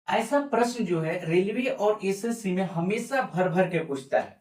ऐसा प्रश्न जो है रेलवे और एसएससी में हमेशा भर भर के पूछता है।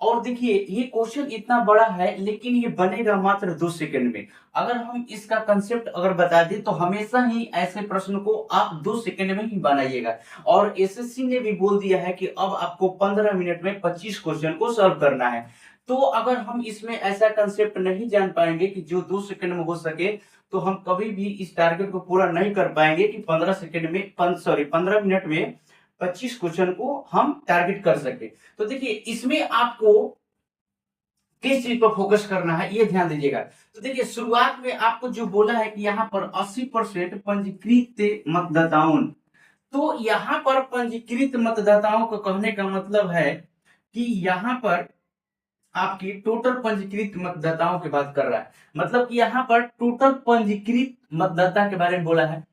और देखिए ये क्वेश्चन इतना बड़ा है लेकिन ये बनेगा मात्र 2 सेकंड में। अगर हम इसका कंसेप्ट अगर बता दें तो हमेशा ही ऐसे प्रश्न को आप 2 सेकंड में ही बनाइएगा। और एसएससी ने भी बोल दिया है कि अब आपको 15 मिनट में 25 क्वेश्चन को सॉल्व करना है। तो अगर हम इसमें ऐसा कंसेप्ट नहीं जान पाएंगे कि जो 2 सेकंड में हो सके, तो हम कभी भी इस टारगेट को पूरा नहीं कर पाएंगे कि 15 मिनट में 25 क्वेश्चन को हम टारगेट कर सके। तो देखिए इसमें आपको किस चीज पर फोकस करना है ये ध्यान दीजिएगा। तो देखिए शुरुआत में आपको जो बोला है कि यहाँ पर 80% पंजीकृत मतदाताओं, तो यहाँ पर पंजीकृत मतदाताओं को कहने का मतलब है कि यहाँ पर आपकी टोटल पंजीकृत मतदाताओं की बात कर रहा है। मतलब कि यहाँ पर टोटल पंजीकृत मतदाता के बारे में बोला है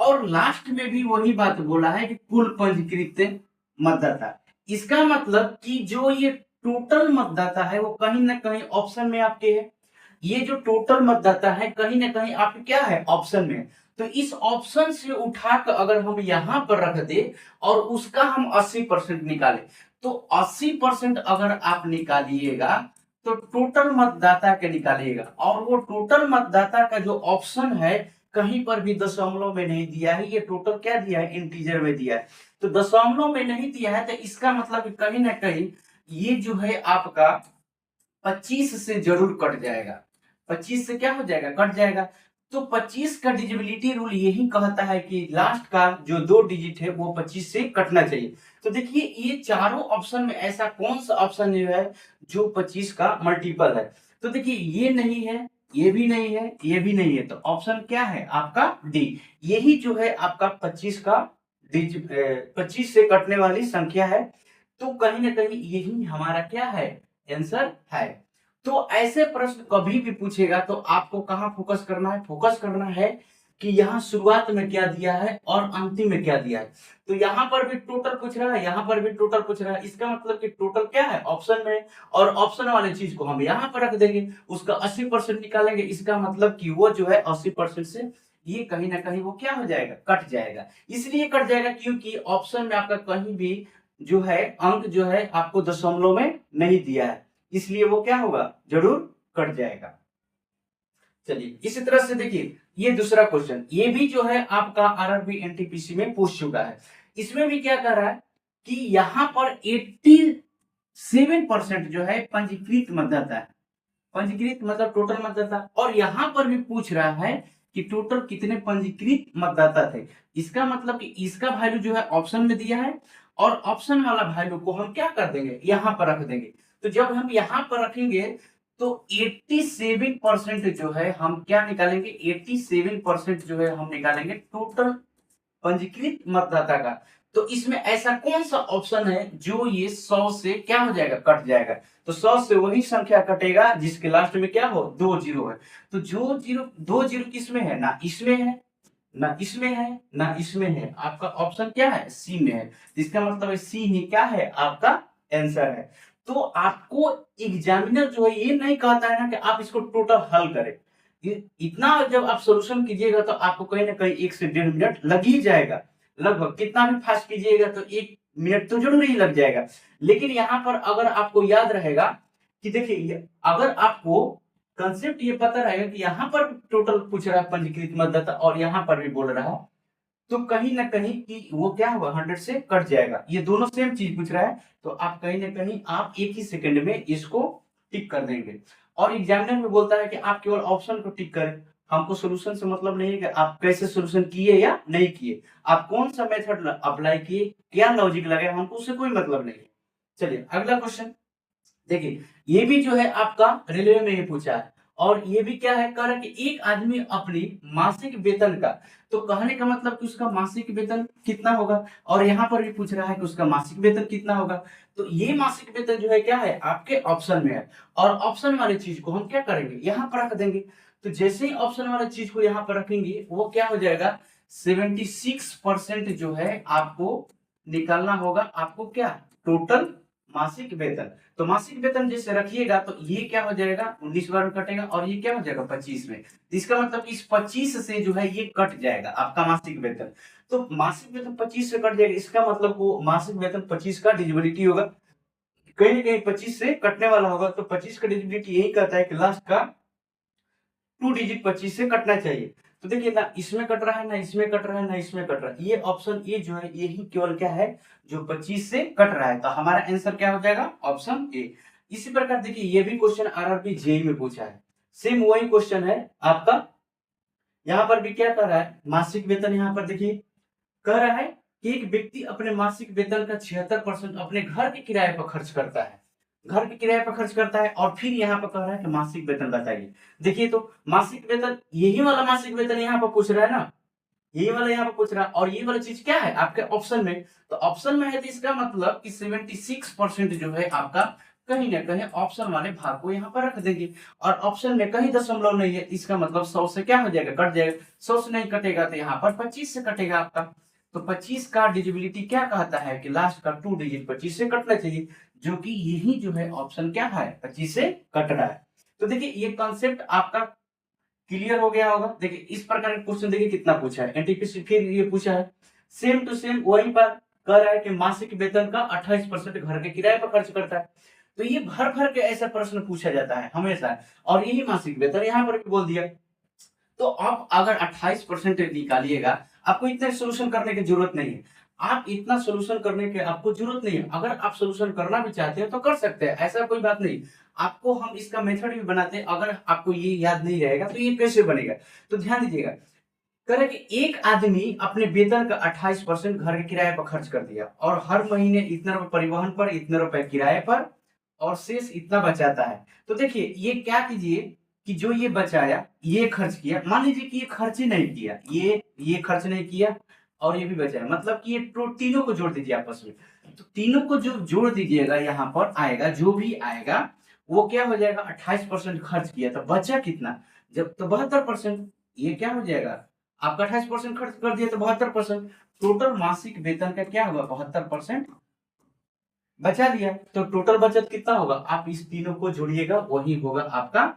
और लास्ट में भी वही बात बोला है कि कुल पंजीकृत मतदाता। इसका मतलब कि जो ये टोटल मतदाता है वो कहीं ना कहीं ऑप्शन में आपके है। ये जो टोटल मतदाता है कहीं ना कहीं आपके क्या है, ऑप्शन में। तो इस ऑप्शन से उठाकर अगर हम यहाँ पर रख दे और उसका हम 80% निकाले, तो 80% अगर आप निकालिएगा तो टोटल मतदाता के निकालिएगा। और वो टोटल मतदाता का जो ऑप्शन है कहीं पर भी दशमलव में नहीं दिया है, ये टोटल क्या दिया है, इंटीजर में दिया है। तो दशमलव में नहीं दिया है तो इसका मतलब कहीं ना कहीं ये जो है आपका 25 से जरूर कट जाएगा। 25 से क्या हो जाएगा, कट जाएगा। तो 25 का डिजिबिलिटी रूल यही कहता है कि लास्ट का जो 2 डिजिट है वो 25 से कटना चाहिए। तो देखिए ये चारों ऑप्शन में ऐसा कौन सा ऑप्शन जो है जो 25 का मल्टीपल है। तो देखिए ये नहीं है, ये भी नहीं है, ये भी नहीं है, तो ऑप्शन क्या है आपका डी। यही जो है आपका 25 का 25 से कटने वाली संख्या है। तो कहीं ना कहीं यही हमारा क्या है, आंसर है। तो ऐसे प्रश्न कभी भी पूछेगा तो आपको कहां फोकस करना है, फोकस करना है कि यहाँ शुरुआत में क्या दिया है और अंतिम में क्या दिया है। तो यहाँ पर भी टोटल पूछ रहा है, यहाँ पर भी टोटल पूछ रहा है, इसका मतलब कि टोटल क्या है, ऑप्शन में। और ऑप्शन वाले चीज को हम यहाँ पर रख देंगे, उसका 80% निकालेंगे, इसका मतलब कि वो जो है 80% से ये कहीं ना कहीं वो क्या हो जाएगा, कट जाएगा। इसलिए कट जाएगा क्योंकि ऑप्शन में आपका कहीं भी जो है अंक जो है आपको दशमलव में नहीं दिया है, इसलिए वो क्या होगा, जरूर कट जाएगा। चलिए इसी तरह से देखिए ये दूसरा क्वेश्चन, ये भी जो है आपका आरआरबी एनटीपीसी में पूछ चुका है। इसमें भी क्या कर रहा है कि यहाँ पर 87% जो है पंजीकृत मतदाता है। पंजीकृत मतलब टोटल मतदाता। और यहाँ पर भी पूछ रहा है कि टोटल कितने पंजीकृत मतदाता थे। इसका मतलब कि इसका वैल्यू जो है ऑप्शन में दिया है और ऑप्शन वाला वैल्यू को हम क्या कर देंगे, यहाँ पर रख देंगे। तो जब हम यहाँ पर रखेंगे तो 87% जो है हम क्या निकालेंगे, 87% जो है हम निकालेंगे टोटल पंजीकृत मतदाता का। तो इसमें ऐसा कौन सा ऑप्शन है जो ये 100 से क्या हो जाएगा, कट जाएगा। तो 100 से वही संख्या कटेगा जिसके लास्ट में क्या हो, 2 जीरो है। तो जो जीरो 2 जीरो किसमें है, ना इसमें है, ना इसमें है, ना इसमें है, आपका ऑप्शन क्या है, सी में है। इसका मतलब सी ही क्या है आपका आंसर है। तो आपको एग्जामिनर जो है ये नहीं कहता है ना कि आप इसको टोटल हल करें। इतना जब आप सोल्यूशन कीजिएगा तो आपको कहीं ना कहीं 1 से 1.5 मिनट लग ही जाएगा। लगभग कितना भी फास्ट कीजिएगा तो 1 मिनट तो जरूर ही लग जाएगा। लेकिन यहाँ पर अगर आपको याद रहेगा कि देखिए अगर आपको कंसेप्ट ये पता रहेगा कि यहाँ पर टोटल पूछ रहा है पंजीकृत मतदाता और यहाँ पर भी बोल रहा है, तो कहीं ना कहीं कि वो क्या होगा, 100 से कट जाएगा। ये दोनों सेम चीज पूछ रहा है तो आप कहीं ना कहीं आप एक ही सेकंड में इसको टिक कर देंगे। और एग्जामिनर में बोलता है कि आप केवल ऑप्शन को टिक करें, हमको सोल्यूशन से मतलब नहीं है कि आप कैसे सोल्यूशन किए या नहीं किए, आप कौन सा मेथड अप्लाई किए, क्या लॉजिक लगे, हमको उससे कोई मतलब नहीं है। चलिए अगला क्वेश्चन देखिए, ये भी जो है आपका रेलवे में ही पूछा है। और ये भी क्या है, कह रहा है कि एक आदमी अपनी मासिक वेतन का, तो कहने का मतलब कि उसका मासिक वेतन कितना होगा। और यहाँ पर भी पूछ रहा है कि उसका मासिक वेतन कितना होगा। तो ये मासिक वेतन जो है क्या है, आपके ऑप्शन में है। और ऑप्शन वाली चीज को हम क्या करेंगे, यहाँ पर रख देंगे। तो जैसे ही ऑप्शन वाली चीज को यहाँ पर रखेंगे वो क्या हो जाएगा, 76% जो है आपको निकालना होगा। आपको क्या, टोटल मासिक वेतन। तो मासिक वेतन जैसे रखिएगा तो ये क्या हो जाएगा, 19 बार में कटेगा और ये क्या हो जाएगा 25 में। तो इसका मतलब इस 25 से जो है ये कट जाएगा आपका मासिक वेतन। तो मासिक वेतन 25 से कट जाएगा, इसका मतलब वो मासिक वेतन 25 का डिजिबिलिटी होगा, कहीं ना कहीं 25 से कटने वाला होगा। तो 25 का डिजिबिलिटी यही कहता है कि लास्ट का 2 डिजिट 25 से कटना चाहिए। तो देखिए ना इसमें कट रहा है, ना इसमें कट रहा है, ना इसमें कट रहा है, ये ऑप्शन ए जो है यही केवल क्या है जो 25 से कट रहा है। तो हमारा आंसर क्या हो जाएगा, ऑप्शन ए। इसी प्रकार देखिए ये भी क्वेश्चन आरआरबी जेईई में पूछा है, सेम वही क्वेश्चन है आपका। यहाँ पर भी क्या कर रहा है, मासिक वेतन यहाँ पर देखिए कह रहा है कि एक व्यक्ति अपने मासिक वेतन का 76% अपने घर के किराए पर खर्च करता है, घर के किराए पर खर्च करता है। और फिर यहाँ पर कह रहा है कि मासिक वेतन बताइए। देखिए तो मासिक वेतन यही वाला मासिक वेतन यहाँ पर पूछ रहा है ना, यही वाला यहाँ पर पूछ रहा है, और ये वाला चीज क्या है आपके ऑप्शन में। तो ऑप्शन में है तो इसका मतलब कि 76% जो है आपका कहीं ना कहीं ऑप्शन वाले भाग को यहाँ पर रख देंगे। और ऑप्शन में कहीं दशमलव नहीं है, इसका मतलब 100 से क्या हो जाएगा, कट जाएगा। 100 से नहीं कटेगा तो यहाँ पर 25 से कटेगा आपका। तो 25 का डिजिबिलिटी क्या कहता है कि लास्ट का 2 डिजिट 25 से कटना चाहिए, जो कि यही जो है ऑप्शन क्या है 25 से कट रहा है। तो देखिए ये कॉन्सेप्ट आपका क्लियर हो गया होगा। देखिए इस प्रकार का क्वेश्चन देखिए कितना पूछा है एनटीपीसी, फिर ये पूछा है सेम टू सेम वहीं पर कह रहा है कि मासिक वेतन का 28% घर के किराए पर खर्च करता है। तो ये भर भर के ऐसा प्रश्न पूछा जाता है हमेशा, और यही मासिक वेतन यहाँ पर भी बोल दिया। तो आप अगर 28% निकालिएगा, आपको इतना सोल्यूशन करने की जरूरत नहीं है, आप इतना सोल्यूशन करने की आपको जरूरत नहीं है। अगर आप सोल्यूशन करना भी चाहते हैं तो कर सकते हैं, ऐसा कोई बात नहीं। आपको हम इसका मेथड भी बनाते हैं, अगर आपको ये याद नहीं रहेगा तो ये कैसे बनेगा। तो ध्यान दीजिएगा, कह रहे कि एक आदमी अपने वेतन का 28% घर के किराए पर खर्च कर दिया, और हर महीने इतना रुपए परिवहन पर, इतने रुपए किराए पर, और शेष इतना बचाता है। तो देखिए ये क्या कीजिए कि जो ये बचाया ये खर्च किया, मान लीजिए कि ये खर्च ही नहीं किया, ये खर्च नहीं किया और ये भी बचाया, मतलब कि ये तीनों को जोड़ दीजिए आपस में। तो तीनों को जो जोड़ दीजिएगा यहाँ पर आएगा, जो भी आएगा वो क्या हो जाएगा, 28% खर्च किया तो बचा कितना, जब तो 72%। ये क्या हो जाएगा आपका 28% खर्च कर दिया तो 72%, टोटल मासिक वेतन का क्या होगा 72% बचा दिया। तो टोटल बचत कितना होगा, आप इस तीनों को जोड़िएगा वही होगा आपका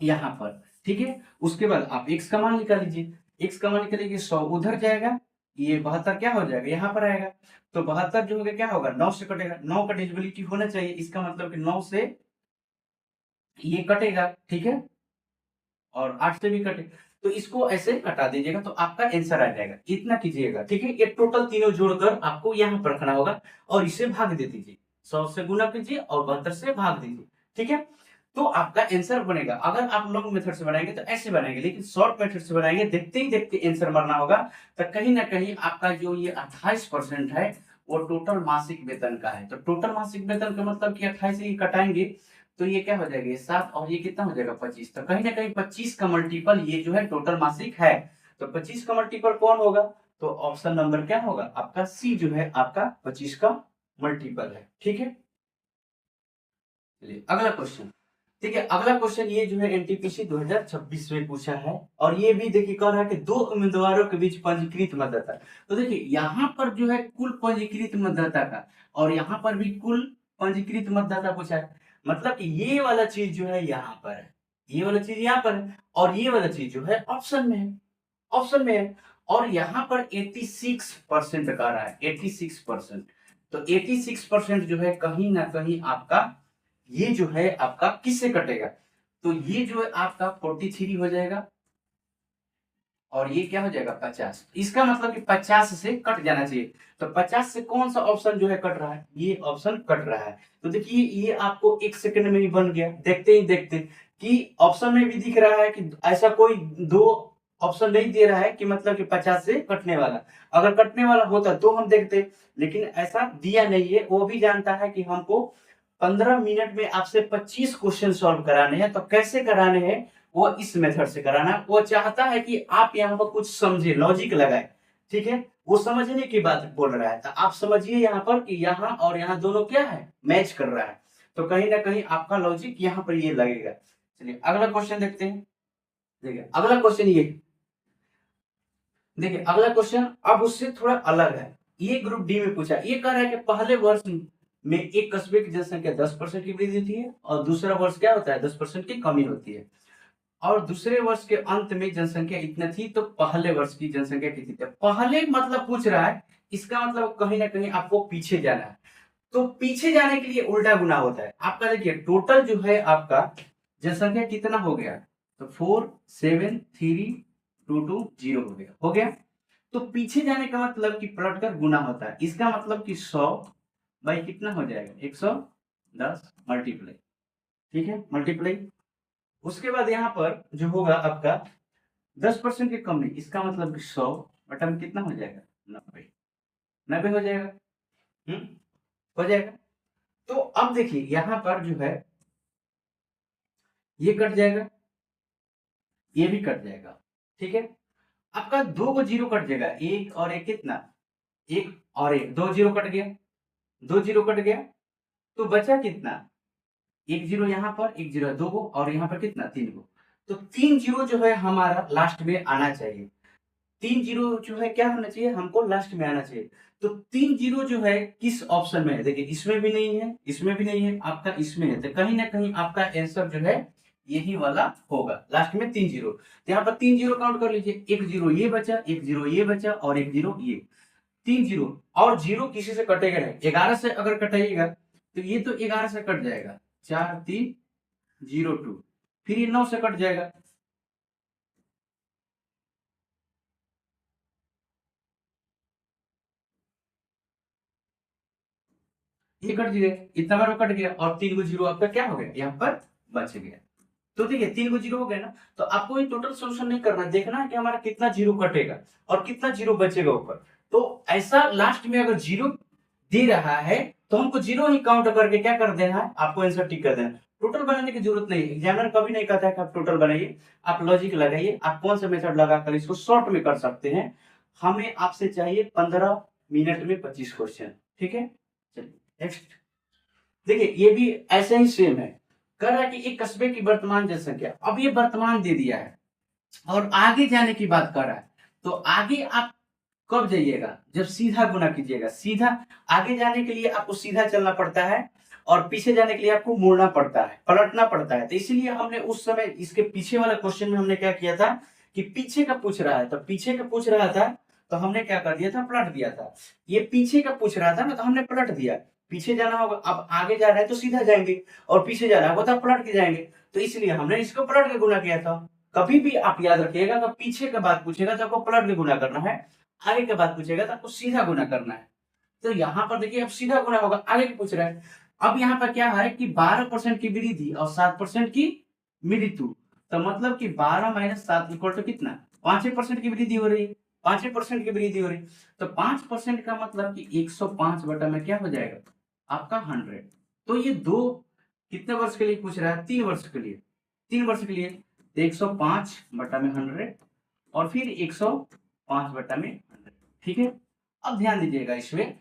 यहाँ पर, ठीक है। उसके बाद आप x का मान निकाल लीजिए, x का मान निकालिए 100 उधर जाएगा, ये 72 क्या हो जाएगा यहाँ पर आएगा। तो 72 जो होगा क्या होगा 9 से कटेगा, 9 का डिविजिबिलिटी होना चाहिए, इसका मतलब कि 9 से ये कटेगा, ठीक है, और 8 से भी कटे, तो इसको ऐसे हटा दीजिएगा तो आपका आंसर आ जाएगा। इतना कीजिएगा, ठीक है। ये टोटल तीनों जोड़कर आपको यहाँ पर रखना होगा और इसे भाग दे दीजिए, 100 से गुना कीजिए और 72 से भाग दीजिए, ठीक है। तो आपका आंसर बनेगा। अगर आप लॉन्ग मेथड से बनाएंगे तो ऐसे बनाएंगे, लेकिन शॉर्ट मेथड से बनाएंगे देखते ही देखते आंसर मरना होगा। तो कहीं ना कहीं आपका जो ये 28% है वो टोटल मासिक वेतन का है। तो टोटल मासिक वेतन का मतलब कि 28 ही कटाएंगे तो ये क्या हो जाएगा, ये 7 और ये कितना हो जाएगा 25। तो कहीं ना कहीं 25 का मल्टीपल ये जो है टोटल मासिक है। तो 25 का मल्टीपल कौन होगा, तो ऑप्शन नंबर क्या होगा आपका सी जो है आपका 25 का मल्टीपल है, ठीक है। चलिए अगला क्वेश्चन, ठीक है। अगला क्वेश्चन ये जो है एनटीपीसी 2026 में पूछा है, और ये भी देखिए कह रहा है कि दो उम्मीदवारों के बीच पंजीकृत मतदाता। तो देखिए यहाँ पर जो है कुल पंजीकृत मतदाता का, और यहाँ पर भी कुल पंजीकृत मतदाता पूछा है, मतलब कि ये वाला चीज जो है यहाँ पर है, ये वाला चीज यहाँ पर है, और ये वाला चीज जो है ऑप्शन में है, ऑप्शन में है। और यहाँ पर 86% का रहा है, 86%। तो 86% जो है कहीं ना कहीं आपका ये जो है आपका किससे कटेगा, तो ये जो है आपका 43 हो जाएगा, और ये क्या हो जाएगा 50। इसका मतलब कि 50 से कट जाना चाहिए। तो 50 से कौन सा ऑप्शन जो है कट रहा है, ये ऑप्शन कट रहा है। तो देखिए ये आपको 1 सेकंड में ही बन गया, देखते ही देखते कि ऑप्शन में भी दिख रहा है कि ऐसा कोई दो ऑप्शन नहीं दे रहा है कि मतलब कि 50 से कटने वाला। अगर कटने वाला होता तो हम देखते, लेकिन ऐसा दिया नहीं है। वो भी जानता है कि हमको 15 मिनट में आपसे 25 क्वेश्चन सॉल्व कराने हैं। तो कैसे कराने हैं, वो इस मेथड से कराना। वो चाहता है कि आप यहाँ पर कुछ समझे, लॉजिक लगाए, ठीक है। वो समझने की बात बोल रहा है, तो आप समझिए यहाँ पर कि यहाँ और यहाँ दोनों क्या है, मैच कर रहा है। तो कहीं ना कहीं आपका लॉजिक यहाँ पर ये लगेगा। चलिए अगला क्वेश्चन देखते हैं। देखिए अगला क्वेश्चन ये, देखिए अगला क्वेश्चन अब उससे थोड़ा अलग है। ये ग्रुप डी में पूछा, ये कह रहा है कि पहले वर्ष में एक कस्बे की जनसंख्या 10% की वृद्धि होती है, और दूसरा वर्ष क्या होता है 10% की कमी होती है। और दूसरे वर्ष के अंत में जनसंख्या इतनी थी, तो पहले वर्ष की जनसंख्या कितनी थी। पहले मतलब पूछ रहा है, इसका मतलब कहीं ना कहीं आपको पीछे जाना है। तो पीछे जाने के लिए उल्टा गुना होता है। आपका देखिए टोटल जो है आपका जनसंख्या कितना हो गया, तो 47322 हो गया। तो पीछे जाने का मतलब कि पलट कर गुना होता है। इसका मतलब कि 100 बाई कितना हो जाएगा, 110 मल्टीप्लाई। ठीक है, मल्टीप्लाई। उसके बाद यहाँ पर जो होगा आपका 10% के कम नहीं, इसका मतलब कि 100 बटा में कितना हो जाएगा, 90। 90 हो जाएगा। हो जाएगा। तो अब देखिए यहाँ पर जो है ये कट जाएगा, ये भी कट जाएगा। ठीक है, आपका 2 को 0 कट जाएगा, एक और एक कितना, एक और एक, 2 0 कट गया, 2 0 कट गया। तो बचा कितना, 1 0 यहाँ पर, 1 0 दो को, और यहाँ पर कितना, 3 को। तो 3 0 जो है हमारा लास्ट में आना चाहिए। 3 0 जो है क्या होना चाहिए, हमको लास्ट में आना चाहिए। तो 3 0 जो है किस ऑप्शन में है, देखिए इसमें भी नहीं है, इसमें भी नहीं है, आपका इसमें है। तो कहीं ना कहीं आपका आंसर जो है यही वाला होगा, लास्ट में 3 0। तो यहाँ पर 3 0 काउंट कर लीजिए, 1 0 ये बचा, 1 0 ये बचा, और 1 0 ये। 3 0 और 0 किसी से कटेगा नहीं। 11 से अगर कटाइएगा तो ये तो 11 से कट जाएगा, 4302। फिर ये 9 से कट जाएगा, ये कट गया, इतना बार कट गया, और 3 को 0 आपका क्या हो गया, यहाँ पर बच गया। तो देखिए 3 को 0 हो गया ना। तो आपको ये टोटल सोल्यूशन नहीं करना, देखना है कि हमारा कितना 0 कटेगा और कितना 0 बचेगा ऊपर। तो ऐसा लास्ट में अगर 0 दे रहा है तो हमको 0 ही काउंट करके क्या कर देना है, आपको आंसर टिक कर देना है। टोटल बनाने की जरूरत नहीं है, एग्जामिनर कभी नहीं कहता है कि आप टोटल बनाइए। आप लॉजिक लगाइए, आप कौन सा मेथड लगाकर इसको शॉर्ट में कर सकते हैं। हमें आपसे चाहिए 15 मिनट में 25 क्वेश्चन। ठीक है, चलिए नेक्स्ट। देखिए ये भी ऐसे ही सेम है, कह रहा है कि एक कस्बे की वर्तमान जनसंख्या, अब ये वर्तमान दे दिया है और आगे जाने की बात कर रहा है। तो आगे आप कब जाइएगा, जब सीधा गुना कीजिएगा। सीधा आगे जाने के लिए आपको सीधा चलना पड़ता है, और पीछे जाने के लिए आपको मुड़ना पड़ता है, पलटना पड़ता है। तो इसलिए हमने उस समय इसके पीछे वाला क्वेश्चन में हमने क्या किया था कि पीछे का पूछ रहा है, तो पीछे का पूछ रहा था तो हमने क्या कर दिया था, पलट दिया था। ये पीछे का पूछ रहा था ना, तो हमने पलट दिया। पीछे जाना होगा, अब आगे जा रहा है तो सीधा जाएंगे, और पीछे जाना होगा तो पलट के जाएंगे। तो इसलिए हमने इसको पलट के गुना किया था। कभी भी आप याद रखिएगा कि पीछे का बात पूछेगा तो आपको पलट के गुना करना है, आगे के बाद पूछेगा तो आपको सीधा गुना करना है। तो यहाँ पर देखिए अब सीधा गुना होगा, आगे की पूछ रहा है। अब यहाँ पर क्या है कि 12% की वृद्धि और 7% की मृत्यु। तो मतलब कि 12 माइनस 7 इक्वल टू कितना, 5% की वृद्धि हो रही है, 5% की वृद्धि हो रही है। तो 5% का मतलब कि 105 बटा में क्या हो जाएगा आपका 100। तो ये दो कितने वर्ष के लिए पूछ रहा है, 3 वर्ष के लिए, 3 वर्ष के लिए। तो 105 बटा में 100, और फिर 105 बटा में 100। ठीक है, अब ध्यान दीजिएगा इसमें,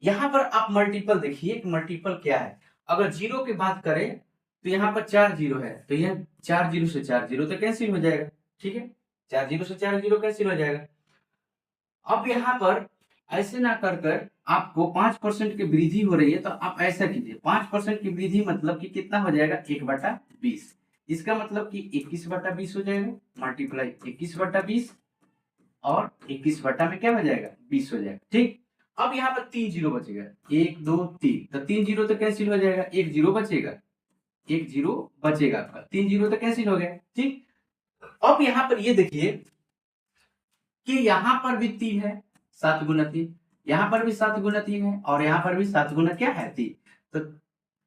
यहां पर आप मल्टीपल देखिए कि मल्टीपल क्या है। अगर 0 की बात करें तो यहाँ पर 4 0 है, तो यह 4 0 से 4 0 तो कैंसिल हो जाएगा। ठीक है, 4 0 से 4 0 कैंसिल हो जाएगा। अब यहाँ पर ऐसे ना कर कर आपको 5% की वृद्धि हो रही है, तो आप ऐसा कीजिए, 5% की वृद्धि मतलब कि कितना हो जाएगा, 1/20। इसका मतलब कि 21/20 हो जाएगा, मल्टीप्लाई 21/20, और 21 बटा में क्या हो जाएगा, 20 हो जाएगा। ठीक, अब यहाँ पर 3 0 बचेगा, 1 2 3, तो 3 0 तो कैंसिल हो जाएगा, 1 0 बचेगा, 1 0 बचेगा आपका, 3 0 तो कैंसिल हो गया। ठीक, अब यहाँ पर ये देखिए कि यहाँ पर भी 3 है, 7 × 3, यहाँ पर भी 7 × 3 है, और यहाँ पर भी 7 गुना क्या है, 3। तो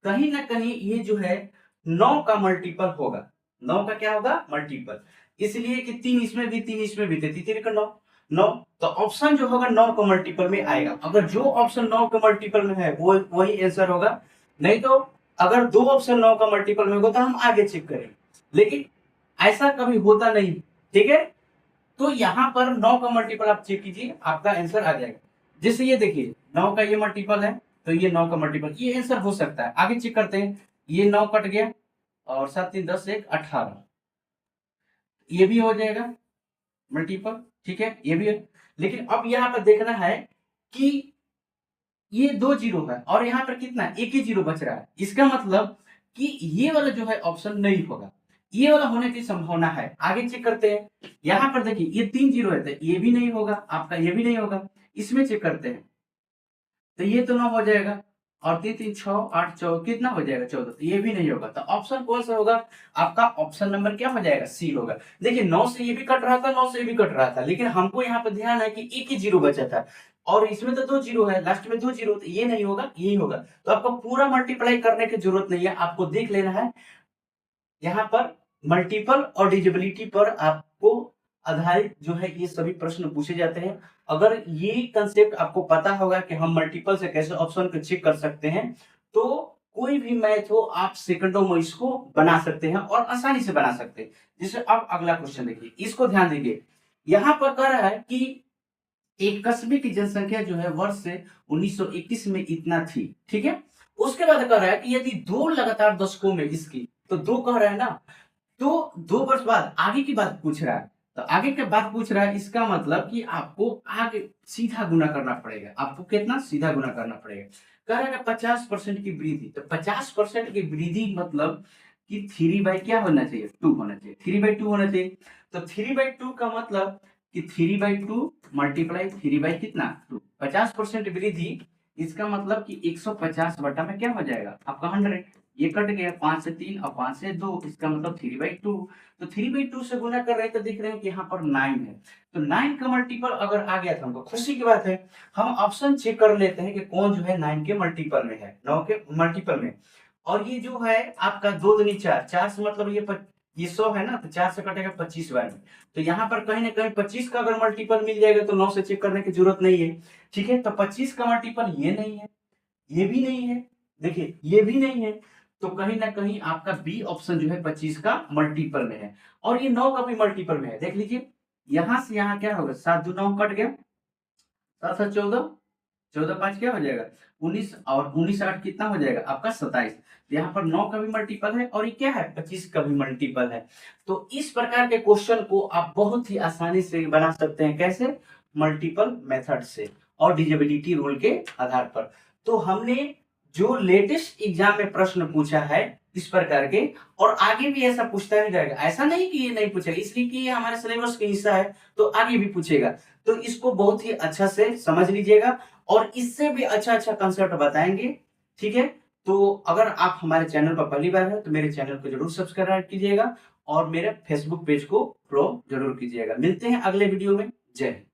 कहीं ना कहीं ये जो है 9 का मल्टीपल होगा, 9 का क्या होगा, मल्टीपल। इसलिए कि 3 इसमें भी, 3 इसमें भी, 3 का 9, 9। तो ऑप्शन जो होगा 9 का मल्टीपल में आएगा। अगर जो ऑप्शन 9 का मल्टीपल में है वो वही आंसर होगा, नहीं तो अगर दो ऑप्शन 9 का मल्टीपल में होगा तो हम आगे चेक करेंगे, लेकिन ऐसा कभी होता नहीं। ठीक है, तो यहाँ पर 9 का मल्टीपल आप चेक कीजिए, आपका आंसर आ जाएगा। जैसे ये देखिए 9 का ये मल्टीपल है, तो ये 9 का मल्टीपल, ये आंसर हो सकता है। आगे चेक करते हैं, ये 9 कट गया, और 7 3 10 1 18, ये भी हो जाएगा मल्टीपल। ठीक है, ये भी है। लेकिन अब यहाँ पर देखना है कि ये 2 0 है, और यहाँ पर कितना, एक ही 0 बच रहा है। इसका मतलब कि ये वाला जो है ऑप्शन नहीं होगा। ये वाला होने की संभावना है। आगे चेक करते हैं, यहाँ पर देखिए ये 3 जीरो है तो ये भी नहीं होगा, आपका ये भी नहीं होगा। इसमें चेक करते हैं तो ये तो 9 हो जाएगा, और 3 3 6 8 14 कितना हो जाएगा 14, तो ये भी नहीं होगा। तो ऑप्शन कौन सा होगा आपका? ऑप्शन नंबर क्या हो जाएगा? सी होगा। देखिए 9 से ये भी कट रहा था, 9 से ये भी कट रहा था, लेकिन हमको यहाँ पे ध्यान है कि एक ही जीरो बचा था और इसमें तो 2 जीरो है, लास्ट में 2 जीरो, तो ये नहीं होगा, यही होगा। तो आपको पूरा मल्टीप्लाई करने की जरूरत नहीं है, आपको देख लेना है यहाँ पर मल्टीपल और डिजिबिलिटी पर आपको आधारित जो है ये सभी प्रश्न पूछे जाते हैं। अगर ये कंसेप्ट आपको पता होगा कि हम मल्टीपल से कैसे ऑप्शन को चेक कर सकते हैं, तो कोई भी मैथ हो आप सेकंडों में इसको बना सकते हैं और आसानी से बना सकते हैं। जैसे अब अगला क्वेश्चन देखिए, इसको ध्यान दीजिए। यहाँ पर कह रहा है कि एक कस्बे की जनसंख्या जो है वर्ष से 1921 में इतना थी, ठीक है। उसके बाद कह रहा है कि यदि 2 लगातार दशकों में इसकी, तो 2 कह रहा है ना, तो 2 वर्ष बाद आगे की बात पूछ रहा है। तो आगे की बात पूछ रहा है, इसका मतलब कि आपको आगे सीधा गुना करना पड़ेगा। आपको कितना? सीधा गुना करना पड़ेगा। कह रहा है 50% की वृद्धि, तो 50% की वृद्धि मतलब कि 3/2 क्या होना चाहिए? 2 होना चाहिए, 3/2 होना चाहिए। तो 3/2 का मतलब कि 3/2 मल्टीप्लाई 3 कितना? 2। 50% वृद्धि, इसका मतलब कि 150 बटा में क्या हो जाएगा आपका 100। ये कट गया, 5 से 3 और 5 से 2, इसका मतलब 3/2। तो 3/2 से गुना कर रहे हैं तो देख रहे हैं कि यहाँ पर 9 है। तो 9 का मल्टीपल अगर आ गया तो हमको खुशी की बात है। हम ऑप्शन चेक कर लेते हैं कि कौन जो है 9 के मल्टीपल में है, 9 के मल्टीपल में। और ये जो है आपका 2 दूनी 4, 4 से मतलब ये 100 है ना, तो 4 से कटेगा 25 बार में। तो यहाँ पर कहीं ना कहीं 25 का अगर मल्टीपल मिल जाएगा तो 9 से चेक करने की जरूरत नहीं है, ठीक है। तो 25 का मल्टीपल ये नहीं है, ये भी नहीं है, देखिए ये भी नहीं है। तो कहीं ना कहीं आपका बी ऑप्शन जो है 25 का मल्टीपल में है। और ये 9 का भी मल्टीपल में है, देख लीजिए। यहां से यहां क्या होगा, 7 2 9 कट गया, 7 7 14, 14 5 क्या हो जाएगा 19, और 19 8 कितना हो जाएगा आपका 27। यहाँ पर 9 का भी मल्टीपल है और ये क्या है 25 का भी मल्टीपल है। तो इस प्रकार के क्वेश्चन को आप बहुत ही आसानी से बना सकते हैं, कैसे? मल्टीपल मेथड से और डिविजिबिलिटी रूल के आधार पर। तो हमने जो लेटेस्ट एग्जाम में प्रश्न पूछा है इस प्रकार के, और आगे भी ऐसा पूछता ही रहेगा। ऐसा नहीं कि ये नहीं पूछेगा, इसलिए कि ये हमारे सिलेबस का हिस्सा है, तो आगे भी पूछेगा। तो इसको बहुत ही अच्छा से समझ लीजिएगा और इससे भी अच्छा अच्छा कंसेप्ट बताएंगे, ठीक है। तो अगर आप हमारे चैनल पर पहली बार है तो मेरे चैनल को जरूर सब्सक्राइब कीजिएगा और मेरे फेसबुक पेज को फॉलो जरूर कीजिएगा। मिलते हैं अगले वीडियो में। जय हिंद।